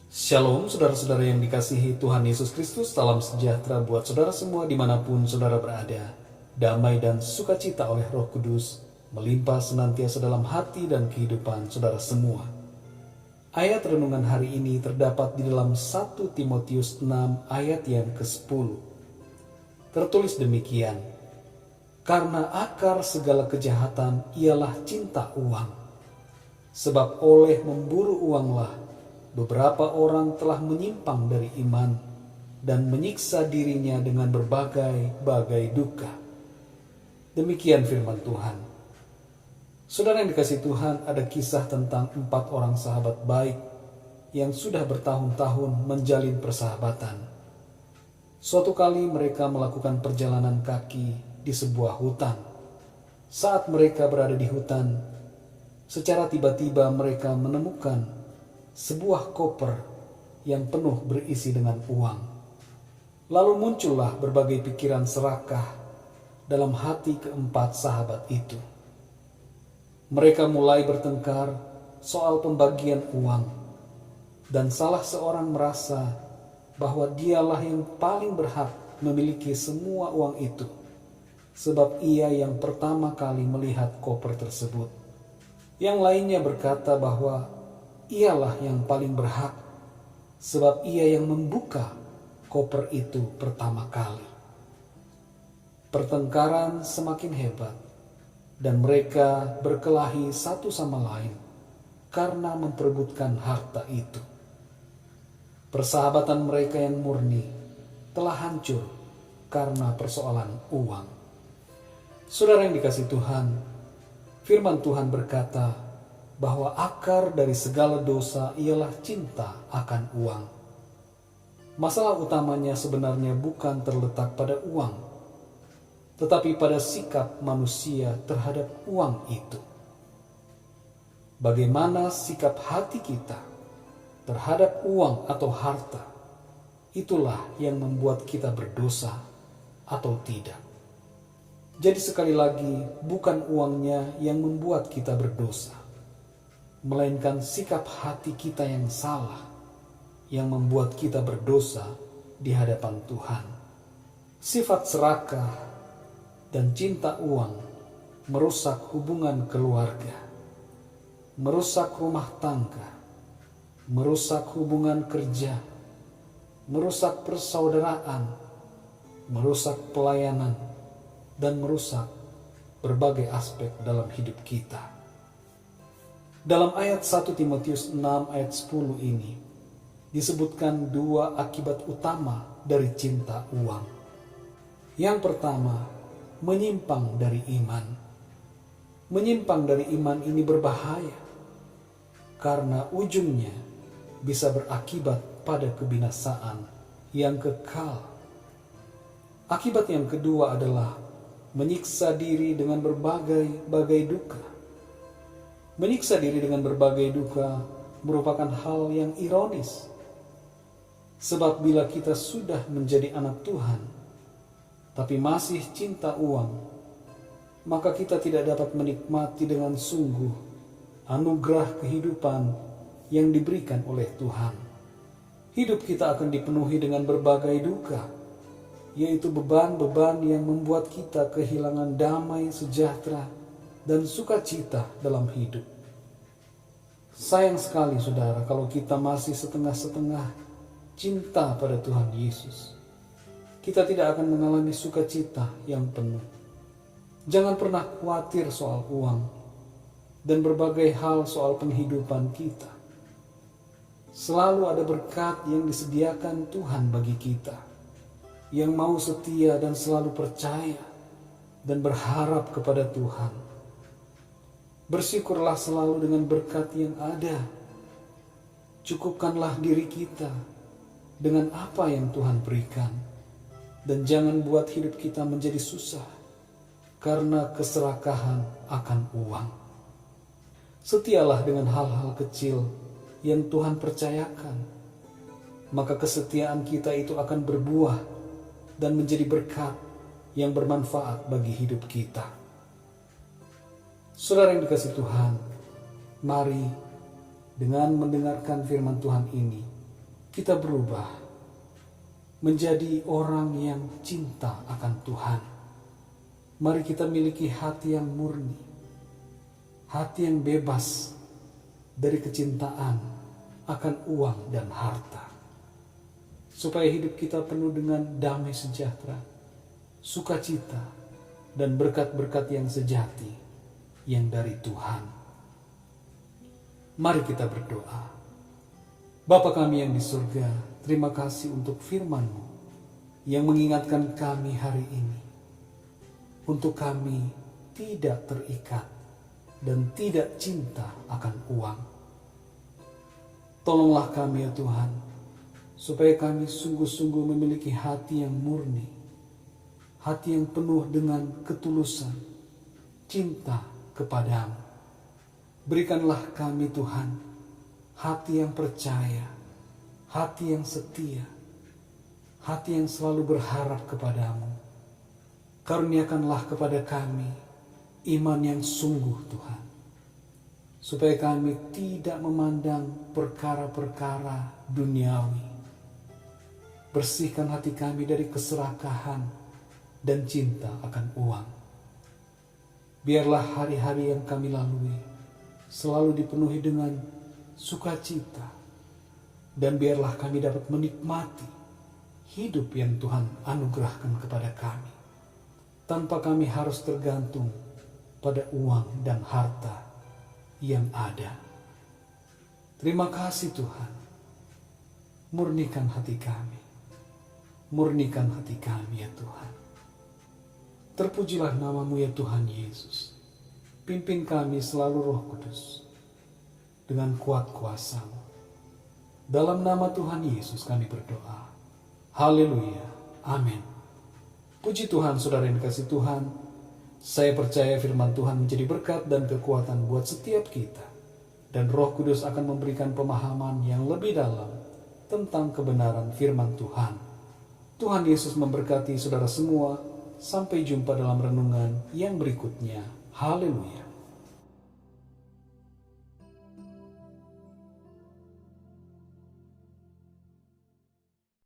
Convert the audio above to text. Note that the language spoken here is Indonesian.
Shalom saudara-saudara yang dikasihi Tuhan Yesus Kristus, salam sejahtera buat saudara semua dimanapun saudara berada. Damai dan sukacita oleh Roh Kudus melimpah senantiasa dalam hati dan kehidupan saudara semua. Ayat renungan hari ini terdapat di dalam 1 Timotius 6 ayat yang ke-10. Tertulis demikian, karena akar segala kejahatan ialah cinta uang. Sebab oleh memburu uanglah beberapa orang telah menyimpang dari iman dan menyiksa dirinya dengan berbagai-bagai duka. Demikian firman Tuhan. Saudara yang dikasihi Tuhan, ada kisah tentang 4 orang sahabat baik yang sudah bertahun-tahun menjalin persahabatan. Suatu kali mereka melakukan perjalanan kaki di sebuah hutan. Saat mereka berada di hutan, secara tiba-tiba mereka menemukan sebuah koper yang penuh berisi dengan uang. Lalu muncullah berbagai pikiran serakah dalam hati keempat sahabat itu. Mereka mulai bertengkar soal pembagian uang, dan salah seorang merasa bahwa dialah yang paling berhak memiliki semua uang itu, sebab ia yang pertama kali melihat koper tersebut. Yang lainnya berkata bahwa ialah yang paling berhak, sebab ia yang membuka koper itu pertama kali. Pertengkaran semakin hebat, dan mereka berkelahi satu sama lain karena memperebutkan harta itu. Persahabatan mereka yang murni telah hancur karena persoalan uang. Saudara yang dikasihi Tuhan, firman Tuhan berkata bahwa akar dari segala dosa ialah cinta akan uang. Masalah utamanya sebenarnya bukan terletak pada uang, tetapi pada sikap manusia terhadap uang itu. Bagaimana sikap hati kita terhadap uang atau harta, itulah yang membuat kita berdosa atau tidak. Jadi sekali lagi, bukan uangnya yang membuat kita berdosa, melainkan sikap hati kita yang salah yang membuat kita berdosa di hadapan Tuhan. Sifat serakah dan cinta uang merusak hubungan keluarga, merusak rumah tangga, merusak hubungan kerja, merusak persaudaraan, merusak pelayanan, dan merusak berbagai aspek dalam hidup kita. Dalam ayat 1 Timotius 6 ayat 10 ini disebutkan 2 akibat utama dari cinta uang. Yang pertama, menyimpang dari iman. Menyimpang dari iman ini berbahaya karena ujungnya bisa berakibat pada kebinasaan yang kekal. Akibat yang kedua adalah menyiksa diri dengan berbagai-bagai duka. Menyiksa diri dengan berbagai duka merupakan hal yang ironis. Sebab bila kita sudah menjadi anak Tuhan, tapi masih cinta uang, maka kita tidak dapat menikmati dengan sungguh anugerah kehidupan yang diberikan oleh Tuhan. Hidup kita akan dipenuhi dengan berbagai duka, yaitu beban-beban yang membuat kita kehilangan damai, sejahtera, dan sukacita dalam hidup. Sayang sekali saudara kalau kita masih setengah-setengah cinta pada Tuhan Yesus. Kita tidak akan mengalami sukacita yang penuh. Jangan pernah khawatir soal uang dan berbagai hal soal penghidupan kita. Selalu ada berkat yang disediakan Tuhan bagi kita, yang mau setia dan selalu percaya dan berharap kepada Tuhan. Bersyukurlah selalu dengan berkat yang ada. Cukupkanlah diri kita dengan apa yang Tuhan berikan, dan jangan buat hidup kita menjadi susah karena keserakahan akan uang. Setialah dengan hal-hal kecil yang Tuhan percayakan, maka kesetiaan kita itu akan berbuah dan menjadi berkat yang bermanfaat bagi hidup kita. Saudara yang dikasihi Tuhan, mari dengan mendengarkan firman Tuhan ini, kita berubah menjadi orang yang cinta akan Tuhan. Mari kita miliki hati yang murni, hati yang bebas dari kecintaan akan uang dan harta, supaya hidup kita penuh dengan damai sejahtera, sukacita, dan berkat-berkat yang sejati yang dari Tuhan. Mari kita berdoa. Bapa kami yang di surga, terima kasih untuk firman-Mu yang mengingatkan kami hari ini, untuk kami tidak terikat dan tidak cinta akan uang. Tolonglah kami ya Tuhan, supaya kami sungguh-sungguh memiliki hati yang murni, hati yang penuh dengan ketulusan, cinta kepadamu. Berikanlah kami Tuhan, hati yang percaya, hati yang setia, hati yang selalu berharap kepadamu. Karuniakanlah kepada kami iman yang sungguh Tuhan, supaya kami tidak memandang perkara-perkara duniawi. Bersihkan hati kami dari keserakahan dan cinta akan uang. Biarlah hari-hari yang kami lalui selalu dipenuhi dengan sukacita, dan biarlah kami dapat menikmati hidup yang Tuhan anugerahkan kepada kami, tanpa kami harus tergantung pada uang dan harta yang ada. Terima kasih Tuhan. Murnikan hati kami, murnikan hati kami ya Tuhan. Terpujilah nama-Mu ya Tuhan Yesus. Pimpin kami selalu Roh Kudus dengan kuat kuasa-Mu. Dalam nama Tuhan Yesus kami berdoa. Haleluya. Amin. Puji Tuhan, saudara yang dikasihi Tuhan. Saya percaya firman Tuhan menjadi berkat dan kekuatan buat setiap kita. Dan Roh Kudus akan memberikan pemahaman yang lebih dalam tentang kebenaran firman Tuhan. Tuhan Yesus memberkati saudara semua. Sampai jumpa dalam renungan yang berikutnya. Haleluya.